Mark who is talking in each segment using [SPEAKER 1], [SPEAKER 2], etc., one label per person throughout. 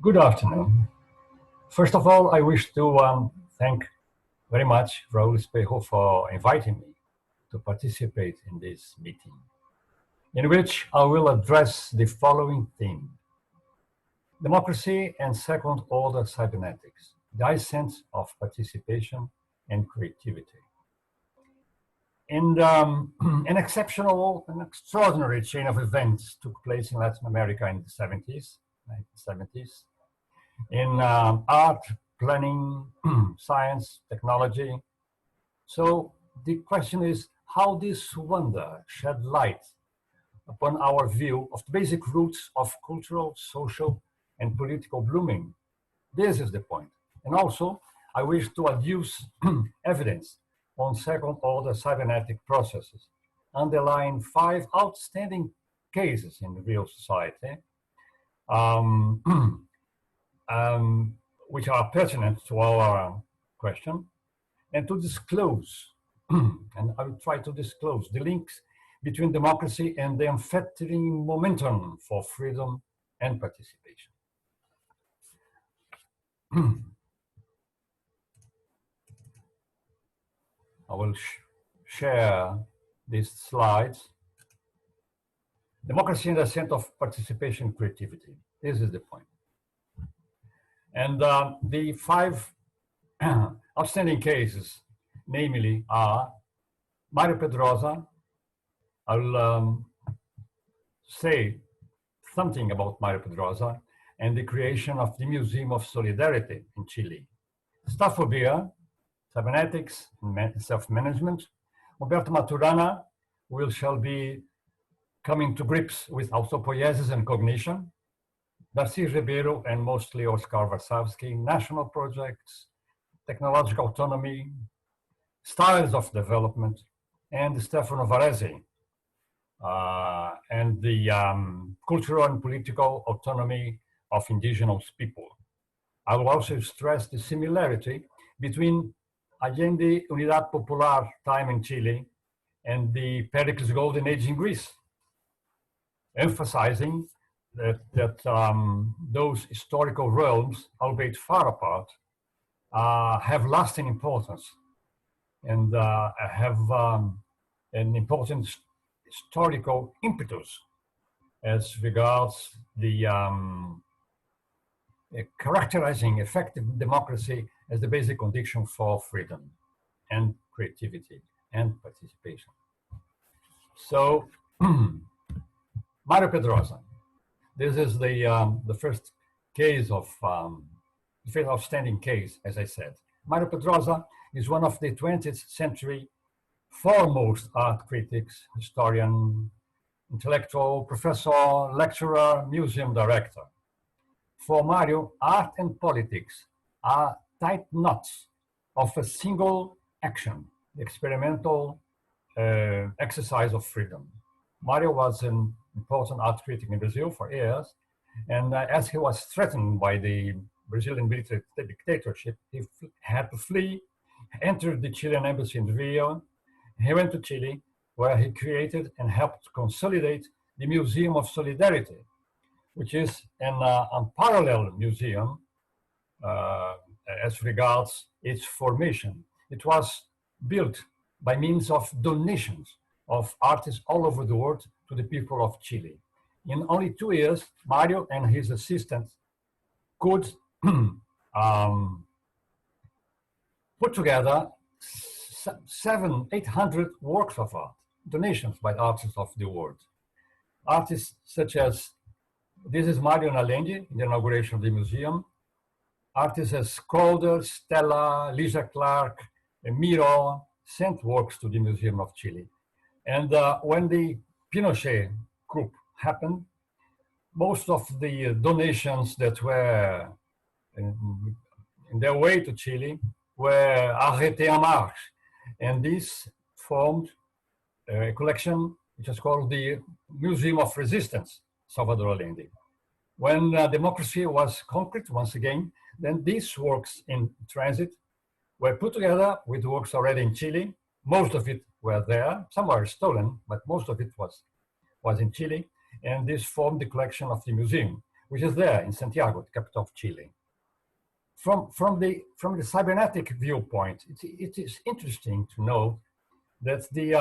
[SPEAKER 1] Good afternoon. First of all, I wish to thank very much Rose Pejo for inviting me to participate in this meeting, in which I will address the following theme: democracy and second-order cybernetics, the essence of participation and creativity. And an extraordinary chain of events took place in Latin America in the 1970s, in art, planning, science, technology. So the question is how this wonder shed light upon our view of the basic roots of cultural, social, and political blooming. This is the point. And also, I wish to adduce evidence on second-order cybernetic processes, underlying 5 outstanding cases in real society, um, which are pertinent to our question, and to disclose, and I will try to disclose the links between democracy and the unfettering momentum for freedom and participation. I will share these slides. Democracy in the center of participation and creativity. This is the point. And the 5 outstanding cases, namely, are Mario Pedrosa. I'll say something about Mario Pedrosa and the creation of the Museum of Solidarity in Chile. Staphobia, Cybernetics and self-management. Umberto Maturana shall be coming to grips with autopoiesis and cognition. Darcy Ribeiro and mostly Oscar Warsawski, national projects, technological autonomy, styles of development, and Stefano Varese, and the cultural and political autonomy of indigenous people. I will also stress the similarity between Allende Unidad Popular time in Chile and the Pericles Golden Age in Greece, emphasizing that those historical realms, albeit far apart, have lasting importance and have an important historical impetus as regards the characterizing effective democracy as the basic condition for freedom and creativity and participation. So, Mario Pedrosa. This is the first case of, the first outstanding case, as I said. Mario Pedrosa is one of the 20th century foremost art critics, historian, intellectual, professor, lecturer, museum director. For Mario, art and politics are tight knots of a single action, the experimental exercise of freedom. Mario was an important art critic in Brazil for years, and as he was threatened by the Brazilian military dictatorship, he had to flee, entered the Chilean embassy in Rio. He went to Chile, where he created and helped consolidate the Museum of Solidarity, which is an unparalleled museum as regards its formation. It was built by means of donations of artists all over the world to the people of Chile. In only 2 years, Mario and his assistants could put together 800 works of art, donations by artists of the world. Artists such as, this is Mario and Allende in the inauguration of the museum. Artists as Calder, Stella, Lisa Clark, and Miro sent works to the Museum of Chile. And when the Pinochet coup happened, most of the donations that were in their way to Chile were arrêtés en marche. And this formed a collection which is called the Museum of Resistance, Salvador Allende. When democracy was conquered once again, then these works in transit were put together with works already in Chile. Most of it were there. Some were stolen, but most of it was in Chile. And this formed the collection of the museum, which is there in Santiago, the capital of Chile. From the cybernetic viewpoint, it is interesting to know that the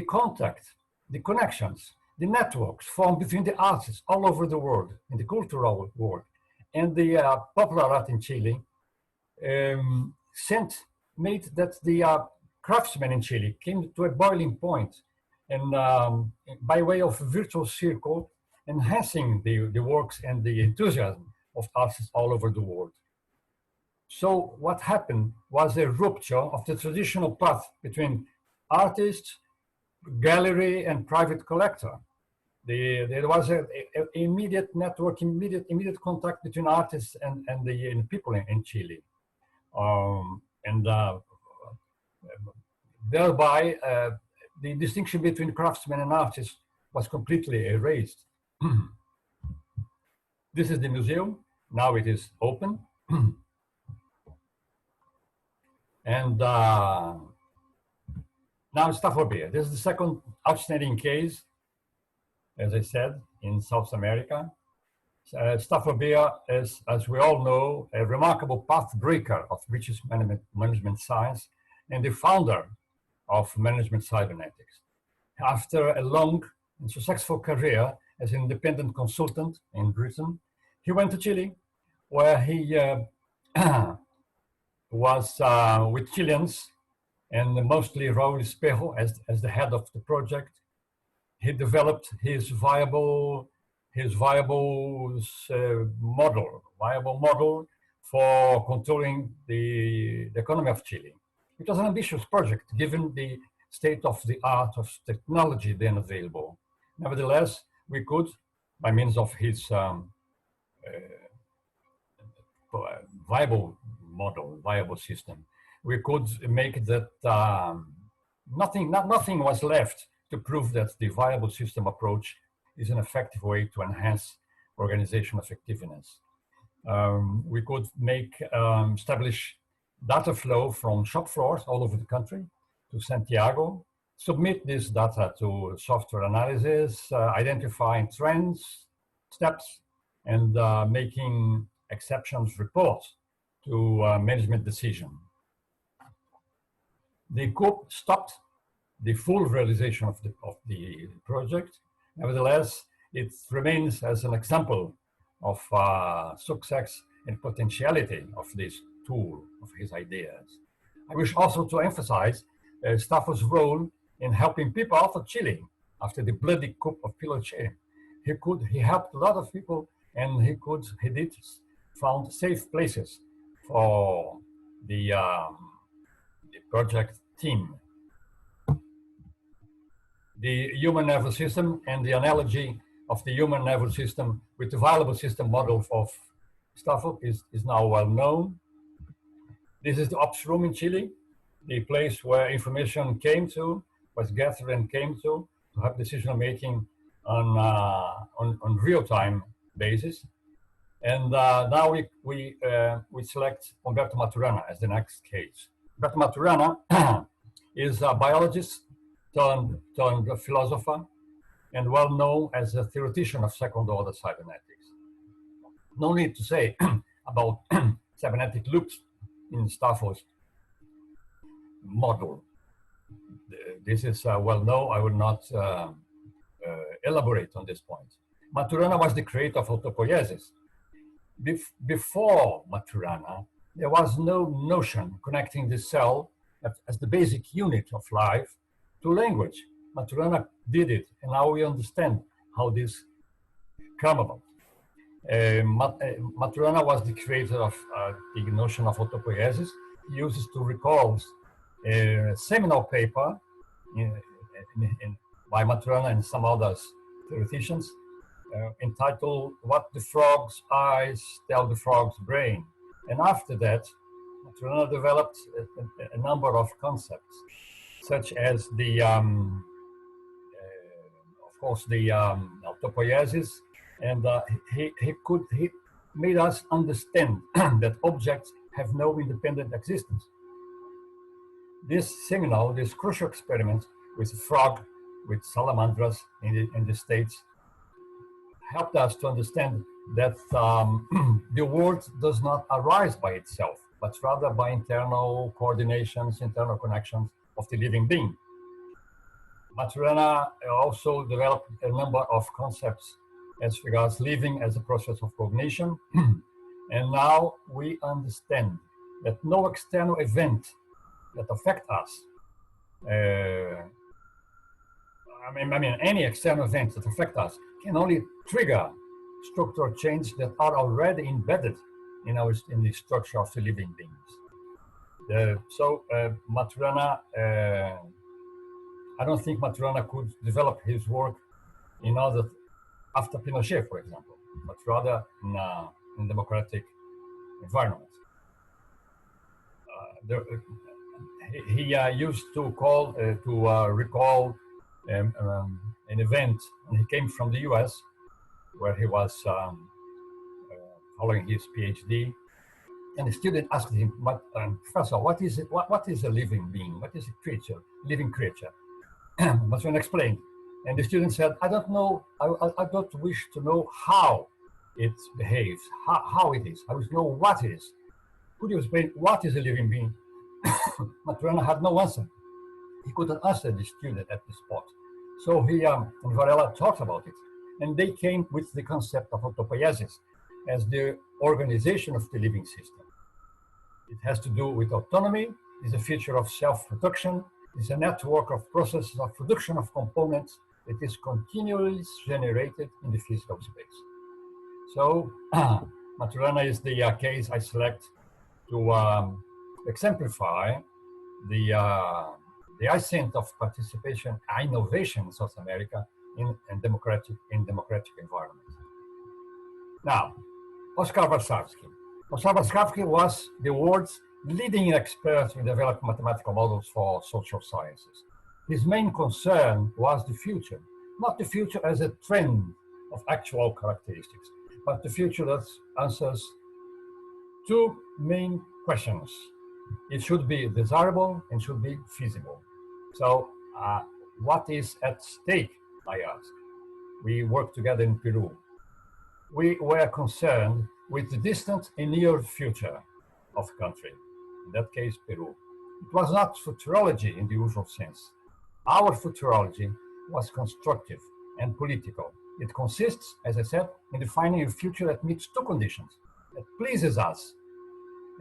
[SPEAKER 1] contact, the connections, the networks formed between the artists all over the world, in the cultural world, and the popular art in Chile, made that the craftsmen in Chile came to a boiling point, and by way of a virtual circle, enhancing the works and the enthusiasm of artists all over the world. So what happened was a rupture of the traditional path between artists, gallery, and private collector. There was an immediate network, immediate contact between artists and the people in Chile. And thereby, the distinction between craftsmen and artists was completely erased. This is the museum. Now it is open. And now Staphobia. This is the second outstanding case, as I said, in South America. Staphobia is, as we all know, a remarkable path breaker of British management science and the founder of management cybernetics. After a long and successful career as an independent consultant in Britain, he went to Chile, where he was with Chileans and mostly Raúl Espejo as the head of the project. He developed his viable model for controlling the economy of Chile. It was an ambitious project, given the state of the art of technology then available. Nevertheless, we could, by means of his viable system, we could make that nothing was left to prove that the viable system approach is an effective way to enhance organizational effectiveness. We could establish data flow from shop floors all over the country to Santiago, submit this data to software analysis, identifying trends, steps, and making exceptions reports to management decision. The coup stopped the full realization of the project. Nevertheless, it remains as an example of success and potentiality of this tool, of his ideas. I wish also to emphasize Staffo's role in helping people out of Chile after the bloody coup of Pinochet. He helped a lot of people, and he did found safe places for the project team. The human nervous system and the analogy of the human nervous system with the viable system model of Stafford is now well known. This is the ops room in Chile, the place where information was gathered and came to have decision making on real-time basis. And now we select Humberto Maturana as the next case. Humberto Maturana is a biologist turned philosopher and well known as a theoretician of second-order cybernetics. No need to say about cybernetic loops in Stafford's model. This is well known. I will not elaborate on this point. Maturana was the creator of autopoiesis. Before Maturana, there was no notion connecting the cell as the basic unit of life to language. Maturana did it, and now we understand how this came about. Maturana was the creator of the notion of autopoiesis. He uses to recall a seminal paper by Maturana and some other theoreticians entitled "What the Frog's Eyes Tell the Frog's Brain." And after that, Maturana developed a number of concepts, such as the, of course, the autopoiesis, and he made us understand that objects have no independent existence. This crucial experiment with frog, with salamandras in the States, helped us to understand that the world does not arise by itself, but rather by internal coordinations, internal connections of the living being. Maturana also developed a number of concepts as regards living as a process of cognition. And now we understand that no external event that affects us, any external events that affect us can only trigger structural change that are already embedded in the structure of the living beings. Maturana, I don't think Maturana could develop his work in other after Pinochet, for example, but rather in democratic environment. He used to recall an event, and he came from the U.S. where he was following his PhD, and the student asked him, "Professor, what is it? What is a living being? What is a creature, living creature?" Maturana explained, and the student said, "I don't know. I don't wish to know how it behaves, how it is. I wish to know what it is. Could you explain what is a living being?" Maturana had no answer. He couldn't answer the student at the spot. So he and Varela talked about it, and they came with the concept of autopoiesis as the organization of the living system. It has to do with autonomy, it's a feature of self-production, it's a network of processes of production of components that is continually generated in the physical space. So Maturana is the case I select to exemplify the ascent of participation, innovation in South America in democratic environment. Now, Oscar Warsawski. Oscar Warsawski was the world's leading expert in developing mathematical models for social sciences. His main concern was the future, not the future as a trend of actual characteristics, but the future that answers two main questions. It should be desirable and should be feasible. So what is at stake, I ask? We worked together in Peru. We were concerned with the distant and near future of the country, in that case, Peru. It was not futurology in the usual sense. Our futurology was constructive and political. It consists, as I said, in defining a future that meets two conditions, that pleases us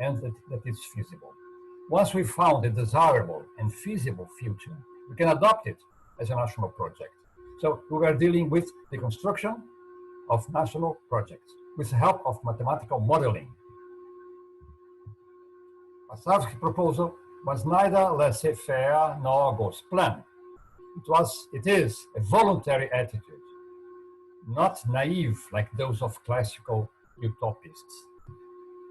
[SPEAKER 1] and that is feasible. Once we found a desirable and feasible future, we can adopt it as a national project. So we are dealing with the construction of national projects with the help of mathematical modeling. Warsawski's proposal was neither laissez-faire nor Gauss plan. It is a voluntary attitude, not naive like those of classical utopists.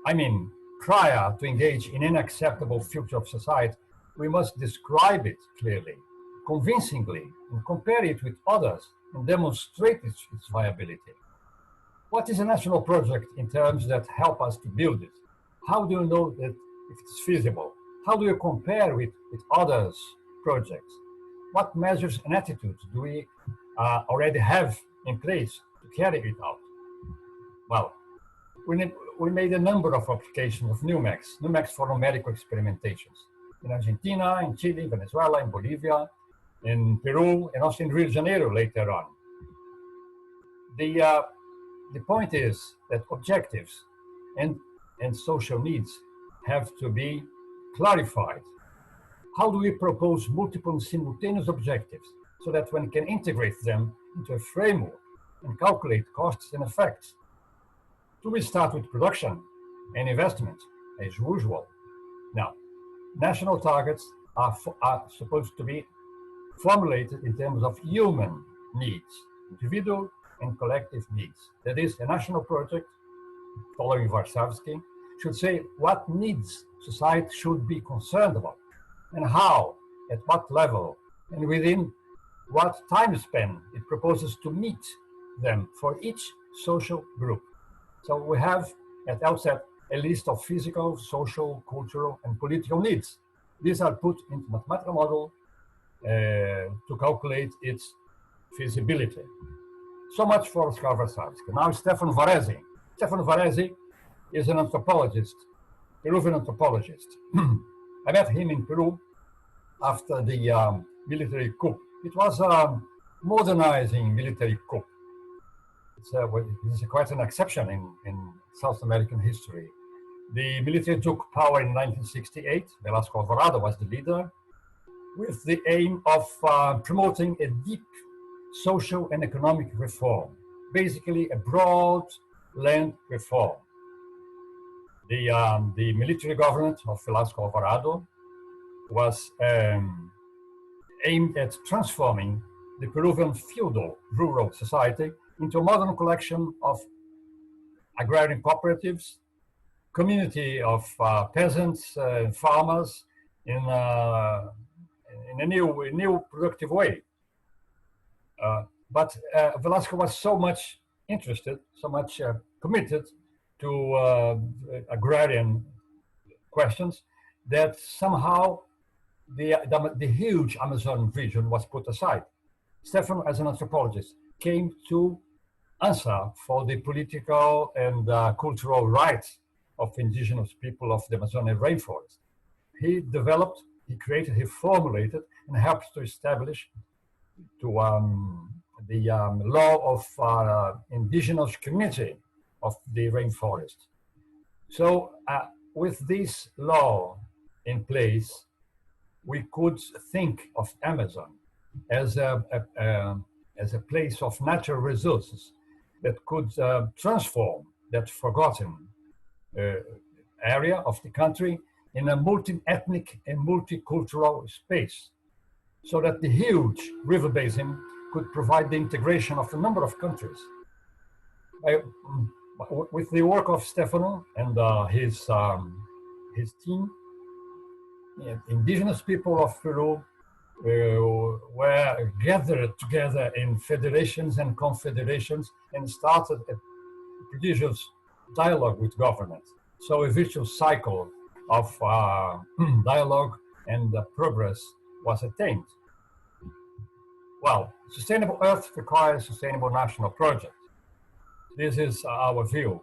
[SPEAKER 1] I mean, prior to engage in an acceptable future of society, we must describe it clearly, convincingly, and compare it with others and demonstrate its viability. What is a national project in terms that help us to build it? How do you know that if it's feasible? How do you compare with others' projects? What measures and attitudes do we already have in place to carry it out? Well, we made a number of applications of NUMEX for numerical experimentations in Argentina, in Chile, Venezuela, in Bolivia, in Peru, and also in Rio de Janeiro later on. The point is that objectives and social needs have to be clarified. How do we propose multiple and simultaneous objectives so that one can integrate them into a framework and calculate costs and effects? Do we start with production and investment as usual? Now, national targets are supposed to be formulated in terms of human needs, individual and collective needs. That is, a national project, following Warsawski, should say what needs society should be concerned about, and how, at what level, and within what time span it proposes to meet them for each social group. So we have, at outset, a list of physical, social, cultural, and political needs. These are put into mathematical model to calculate its feasibility. So much for Oscar Varsavsky. Now Stefan Varese. Stefan Varese is an anthropologist, Peruvian anthropologist. I met him in Peru after the military coup. It was a modernizing military coup. It's quite an exception in South American history. The military took power in 1968. Velasco Alvarado was the leader, with the aim of promoting a deep social and economic reform, basically a broad land reform. The military government of Velasco Alvarado was aimed at transforming the Peruvian feudal rural society into a modern collection of agrarian cooperatives, community of peasants and farmers in a new productive way. But Velasco was so much interested, so much committed to agrarian questions that somehow the huge Amazon region was put aside. Stefan, as an anthropologist, came to answer for the political and cultural rights of indigenous people of the Amazonian rainforest. He developed, he created, he formulated, and helped to establish the law of indigenous community of the rainforest. So with this law in place, we could think of Amazon as a place of natural resources that could transform that forgotten area of the country in a multi-ethnic and multicultural space, so that the huge river basin could provide the integration of a number of countries. With the work of Stefano and his team, indigenous people of Peru were gathered together in federations and confederations and started a prodigious dialogue with government. So a virtuous cycle of dialogue and progress was attained. Well, sustainable Earth requires sustainable national projects. This is our view.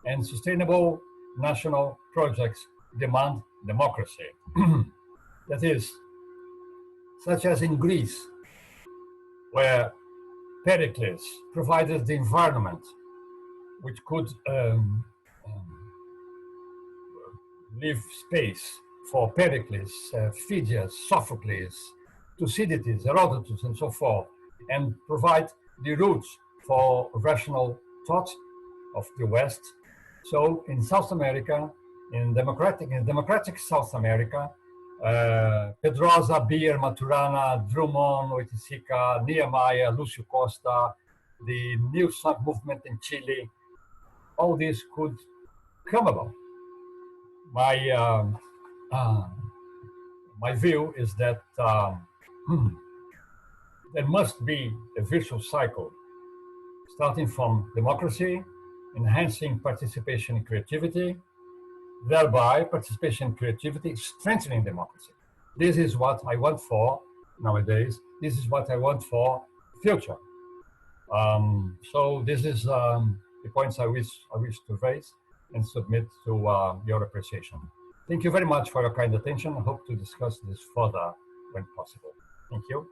[SPEAKER 1] And sustainable national projects demand democracy. That is, such as in Greece, where Pericles provided the environment which could leave space for Pericles, Phidias, Sophocles, Thucydides, Herodotus, and so forth, and provide the roots for rational thought of the West. So in South America, in democratic South America, Pedrosa, Beer, Maturana, Drummond, Oiticica, Niemeyer, Lucio Costa, the New Sunk movement in Chile, all this could come about. My view is that there must be a virtuous cycle, starting from democracy, enhancing participation and creativity, thereby participation and creativity strengthening democracy. This is what I want for nowadays. This is what I want for future. So this is the points I wish to raise and submit to your appreciation. Thank you very much for your kind attention. I hope to discuss this further when possible. Thank you.